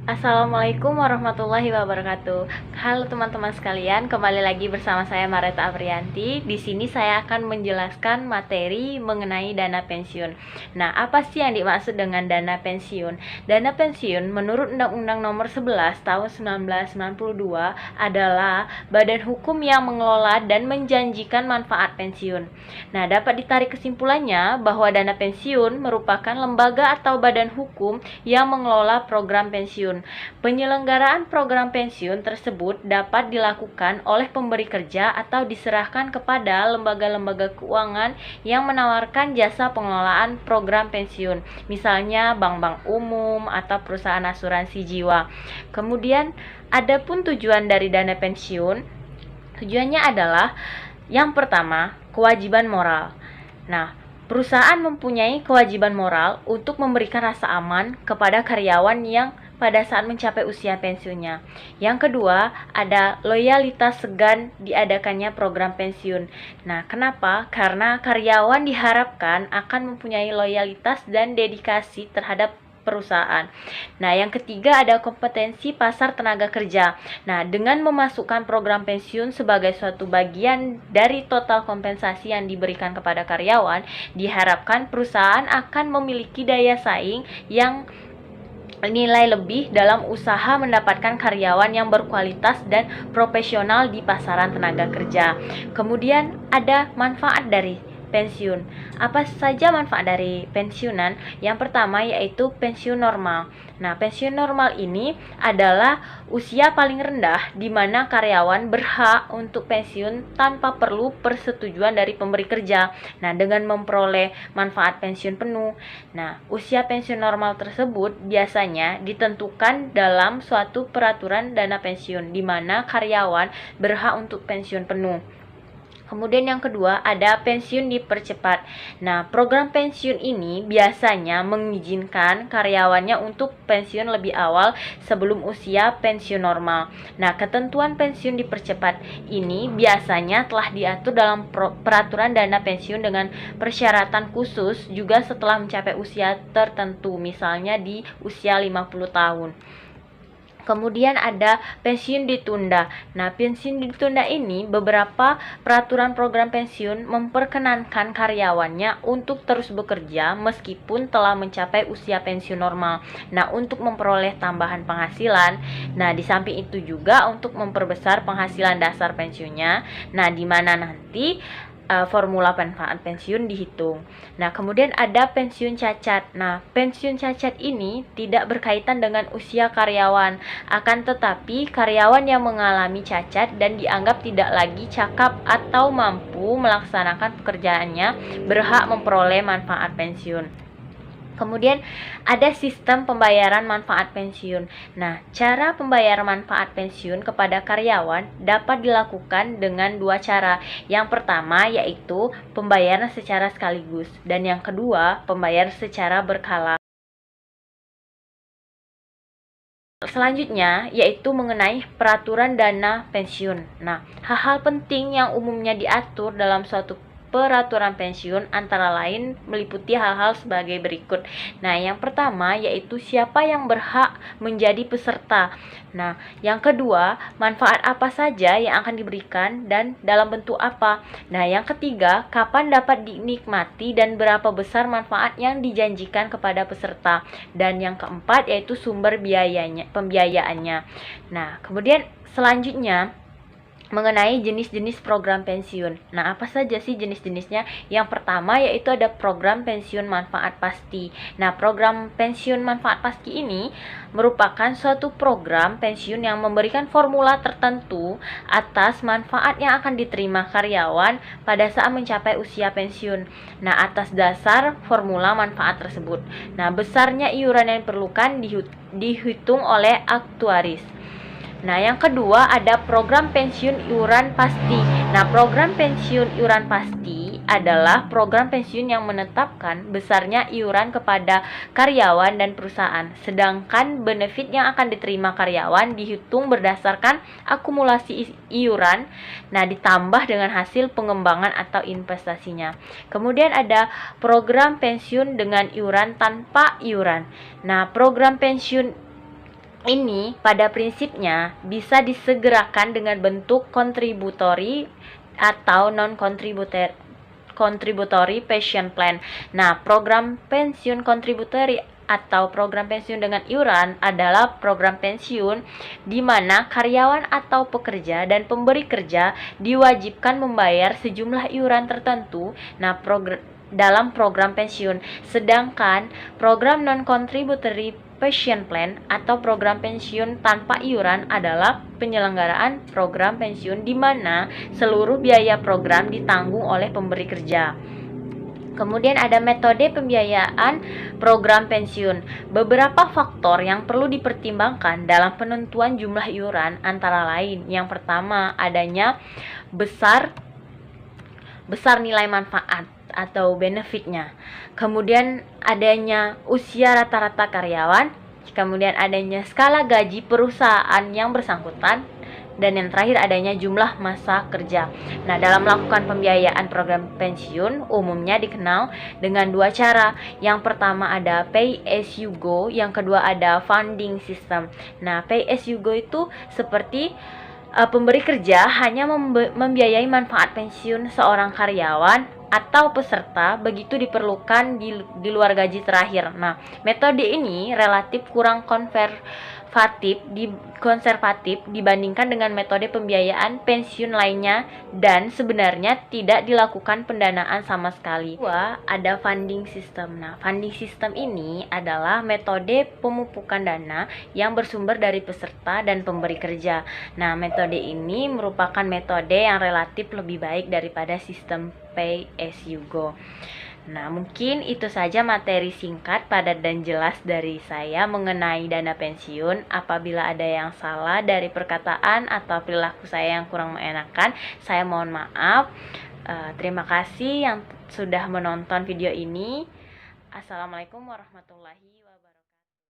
Assalamualaikum warahmatullahi wabarakatuh. Halo teman-teman sekalian, kembali lagi bersama saya Mareta Aprianti. Di sini saya akan menjelaskan materi mengenai dana pensiun. Nah, apa sih yang dimaksud dengan dana pensiun? Dana pensiun menurut Undang-Undang Nomor 11 Tahun 1992 adalah badan hukum yang mengelola dan menjanjikan manfaat pensiun. Nah, dapat ditarik kesimpulannya bahwa dana pensiun merupakan lembaga atau badan hukum yang mengelola program pensiun. Penyelenggaraan program pensiun tersebut dapat dilakukan oleh pemberi kerja atau diserahkan kepada lembaga-lembaga keuangan yang menawarkan jasa pengelolaan program pensiun, misalnya bank-bank umum atau perusahaan asuransi jiwa. Kemudian, adapun tujuan dari dana pensiun, tujuannya adalah yang pertama, kewajiban moral. Nah, perusahaan mempunyai kewajiban moral untuk memberikan rasa aman kepada karyawan yang pada saat mencapai usia pensiunnya. Yang kedua, ada loyalitas segan diadakannya program pensiun. Nah, kenapa? Karena karyawan diharapkan akan mempunyai loyalitas dan dedikasi terhadap perusahaan. Nah, yang ketiga ada kompetensi pasar tenaga kerja. Nah, dengan memasukkan program pensiun sebagai suatu bagian dari total kompensasi yang diberikan kepada karyawan, diharapkan perusahaan akan memiliki daya saing yang nilai lebih dalam usaha mendapatkan karyawan yang berkualitas dan profesional di pasaran tenaga kerja. Kemudian ada manfaat dari pensiun. Apa saja manfaat dari pensiunan? Yang pertama yaitu pensiun normal. Nah, pensiun normal ini adalah usia paling rendah di mana karyawan berhak untuk pensiun tanpa perlu persetujuan dari pemberi kerja. Nah, dengan memperoleh manfaat pensiun penuh. Nah, usia pensiun normal tersebut biasanya ditentukan dalam suatu peraturan dana pensiun di mana karyawan berhak untuk pensiun penuh. Kemudian yang kedua ada pensiun dipercepat. Nah, program pensiun ini biasanya mengizinkan karyawannya untuk pensiun lebih awal sebelum usia pensiun normal. Nah, ketentuan pensiun dipercepat ini biasanya telah diatur dalam peraturan dana pensiun dengan persyaratan khusus juga setelah mencapai usia tertentu, misalnya di usia 50 tahun. Kemudian ada pensiun ditunda. Nah, pensiun ditunda ini beberapa peraturan program pensiun memperkenankan karyawannya untuk terus bekerja meskipun telah mencapai usia pensiun normal. Nah, untuk memperoleh tambahan penghasilan. Nah, di samping itu juga untuk memperbesar penghasilan dasar pensiunnya. Nah, di mana nanti formula manfaat pensiun dihitung. Nah, kemudian ada pensiun cacat. Nah, pensiun cacat ini tidak berkaitan dengan usia karyawan, akan tetapi karyawan yang mengalami cacat dan dianggap tidak lagi cakap atau mampu melaksanakan pekerjaannya berhak memperoleh manfaat pensiun. Kemudian ada sistem pembayaran manfaat pensiun. Nah, cara pembayaran manfaat pensiun kepada karyawan dapat dilakukan dengan dua cara. Yang pertama yaitu pembayaran secara sekaligus dan yang kedua pembayaran secara berkala. Selanjutnya yaitu mengenai peraturan dana pensiun. Nah, hal-hal penting yang umumnya diatur dalam suatu peraturan pensiun antara lain meliputi hal-hal sebagai berikut. Nah, yang pertama yaitu siapa yang berhak menjadi peserta. Nah, yang kedua, manfaat apa saja yang akan diberikan dan dalam bentuk apa. Nah, yang ketiga, kapan dapat dinikmati dan berapa besar manfaat yang dijanjikan kepada peserta. Dan yang keempat yaitu sumber pembiayaannya. Nah, kemudian selanjutnya mengenai jenis-jenis program pensiun. Nah, apa saja sih jenis-jenisnya? Yang pertama yaitu ada program pensiun manfaat pasti. Nah, program pensiun manfaat pasti ini merupakan suatu program pensiun yang memberikan formula tertentu atas manfaat yang akan diterima karyawan pada saat mencapai usia pensiun. Nah, atas dasar formula manfaat tersebut. Nah, besarnya iuran yang diperlukan dihitung oleh aktuaris. Nah, yang kedua ada program pensiun iuran pasti. Nah, program pensiun iuran pasti adalah program pensiun yang menetapkan besarnya iuran kepada karyawan dan perusahaan. Sedangkan benefit yang akan diterima karyawan dihitung berdasarkan akumulasi iuran, nah ditambah dengan hasil pengembangan atau investasinya. Kemudian ada program pensiun dengan iuran tanpa iuran. Nah, program pensiun ini pada prinsipnya bisa disegerakan dengan bentuk kontributori atau non-contributory pension plan. Nah, program pensiun kontributori atau program pensiun dengan iuran adalah program pensiun di mana karyawan atau pekerja dan pemberi kerja diwajibkan membayar sejumlah iuran tertentu. Nah, dalam program pensiun. Sedangkan program non-contributory pension plan atau program pensiun tanpa iuran adalah penyelenggaraan program pensiun di mana seluruh biaya program ditanggung oleh pemberi kerja. Kemudian ada metode pembiayaan program pensiun. Beberapa faktor yang perlu dipertimbangkan dalam penentuan jumlah iuran antara lain. Yang pertama, adanya besar nilai manfaat atau benefitnya. Kemudian adanya usia rata-rata karyawan, kemudian adanya skala gaji perusahaan yang bersangkutan, dan yang terakhir adanya jumlah masa kerja. Nah, dalam melakukan pembiayaan program pensiun umumnya dikenal dengan dua cara. Yang pertama ada pay as you go, yang kedua ada funding system. Nah, pay as you go itu seperti pemberi kerja hanya membiayai manfaat pensiun seorang karyawan atau peserta begitu diperlukan di luar gaji terakhir. Nah, metode ini relatif kurang konservatif dibandingkan dengan metode pembiayaan pensiun lainnya dan sebenarnya tidak dilakukan pendanaan sama sekali. Kedua, ada funding system. Nah, funding system ini adalah metode pemupukan dana yang bersumber dari peserta dan pemberi kerja. Nah, metode ini merupakan metode yang relatif lebih baik daripada sistem pay as you go. Nah, mungkin itu saja materi singkat, padat, dan jelas dari saya mengenai dana pensiun. Apabila ada yang salah dari perkataan atau perilaku saya yang kurang mengenakan, saya mohon maaf. Terima kasih yang sudah menonton video ini. Assalamualaikum warahmatullahi wabarakatuh.